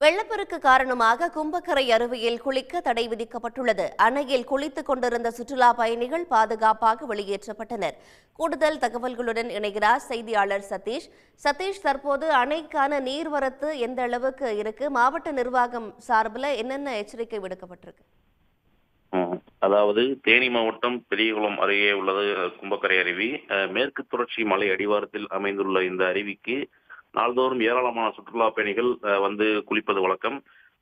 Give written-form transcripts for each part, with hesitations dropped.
வெள்ளப்பெருக்கு காரணமாக கும்பக்கரை அருவியில் குளிக்க தடை விதிக்கப்பட்டுள்ளது. அணையில் குளித்துக் கொண்டிருந்த சுற்றுலா பயணிகள் பாதுகாப்பாக வெளியேற்றப்பட்டனர். கூடுதல் தகவல்களுடன் இணைகிறார் செய்தியாளர் சதீஷ். சதீஷ், தற்போது அணைக்கான நீர்வரத்து எந்த அளவுக்கு இருக்கு? மாவட்ட நிர்வாகம் சார்பில் என்னென்ன எச்சரிக்கை விடுக்கப்பட்டிருக்கு? அதாவது தேனி மாவட்டம் பெரியகுளம் அருகே உள்ளது கும்பக்கரை அருவி. மேற்கு தொடர்ச்சி மலை அடிவாரத்தில் அமைந்துள்ள இந்த அருவிக்கு நாள்தோறும் ஏராளமான சுற்றுலா பயணிகள் வந்து குளிப்பது வழக்கம்.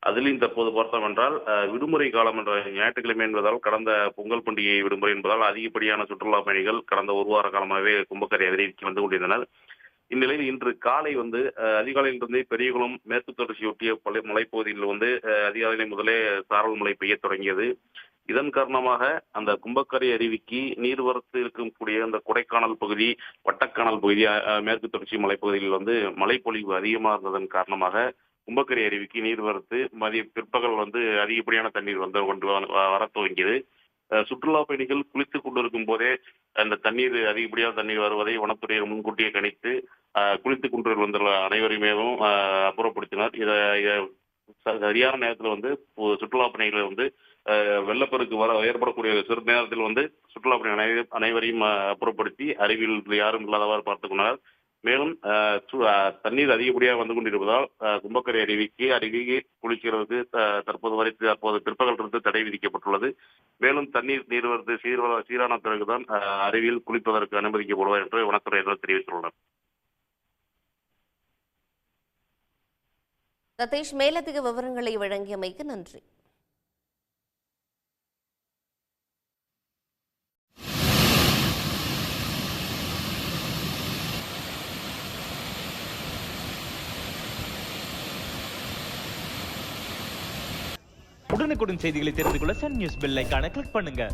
அதிலும் தற்போது பார்த்தோம் என்றால் விடுமுறை காலம் என்ற ஞாயிற்றுக்கிழமை என்பதால், கடந்த பொங்கல் பண்டிகை விடுமுறை என்பதால் அதிகப்படியான சுற்றுலா பயணிகள் கடந்த ஒரு வார காலமாகவே கும்பக்கரை அருவிக்கு வந்து கொண்டிருந்தனர். இந்நிலையில் இன்று காலை வந்து அதிகாலையிலிருந்தே பெரியகுளம் மேற்கு தொடர்ச்சியொட்டிய மலைப்பகுதியில் வந்து அதிகாலை முதலே சாரல் மழை பெய்ய தொடங்கியது. இதன் காரணமாக அந்த கும்பக்கரை அருவிக்கு நீர்வரத்து இருக்கக்கூடிய அந்த கொடைக்கானல் பகுதி, வட்டக்கானல் பகுதி, மேற்கு தொடர்ச்சி மலைப்பகுதியில் வந்து மழைப்பொழிவு அதிகமாக இருந்ததன் காரணமாக கும்பக்கரை அருவிக்கு நீர்வரத்து மதிய பிற்பகல் வந்து அதிகப்படியான தண்ணீர் வந்து கொண்டு வர துவங்கியது. சுற்றுலா பயணிகள் குளித்துக் கொண்டிருக்கும் போதே அந்த தண்ணீர் அதிகப்படியான தண்ணீர் வருவதை வனத்துறையினர் முன்கூட்டியே கணித்து குளித்துக் கொண்டு வந்துள்ள அனைவரையுமே அப்புறப்படுத்தினர். இதை சரியான நேரத்தில் வந்து சுற்றுலா பயணிகள் வந்து வெள்ளப்பெருக்கு ஏற்படக்கூடிய சிறு நேரத்தில் வந்து சுற்றுலா பயணிகள் அனைவரையும் அப்புறப்படுத்தி அருவியில் யாரும் இல்லாதவாறு பார்த்துக் கொண்டனர். மேலும் தண்ணீர் அதிகப்படியாக வந்து கொண்டிருப்பதால் கும்பக்கரை அருவிக்கு குளிக்கிறதுக்கு தற்போது பிற்பகல் இருந்து தடை விதிக்கப்பட்டுள்ளது. மேலும் தண்ணீர் நீர்வரத்து சீரான பிறகுதான் அருவியில் குளிப்பதற்கு அனுமதிக்கப்படுவார் என்று வனத்துறையினர் தெரிவித்துள்ளனர். சதீஷ், மேலதிக விவரங்களை வழங்கியமைக்கு நன்றி. உடனுக்குடன் செய்திகளை தெரிந்து கொள்ள சன் நியூஸ் பெல் ஐகானை கிளிக் பண்ணுங்க.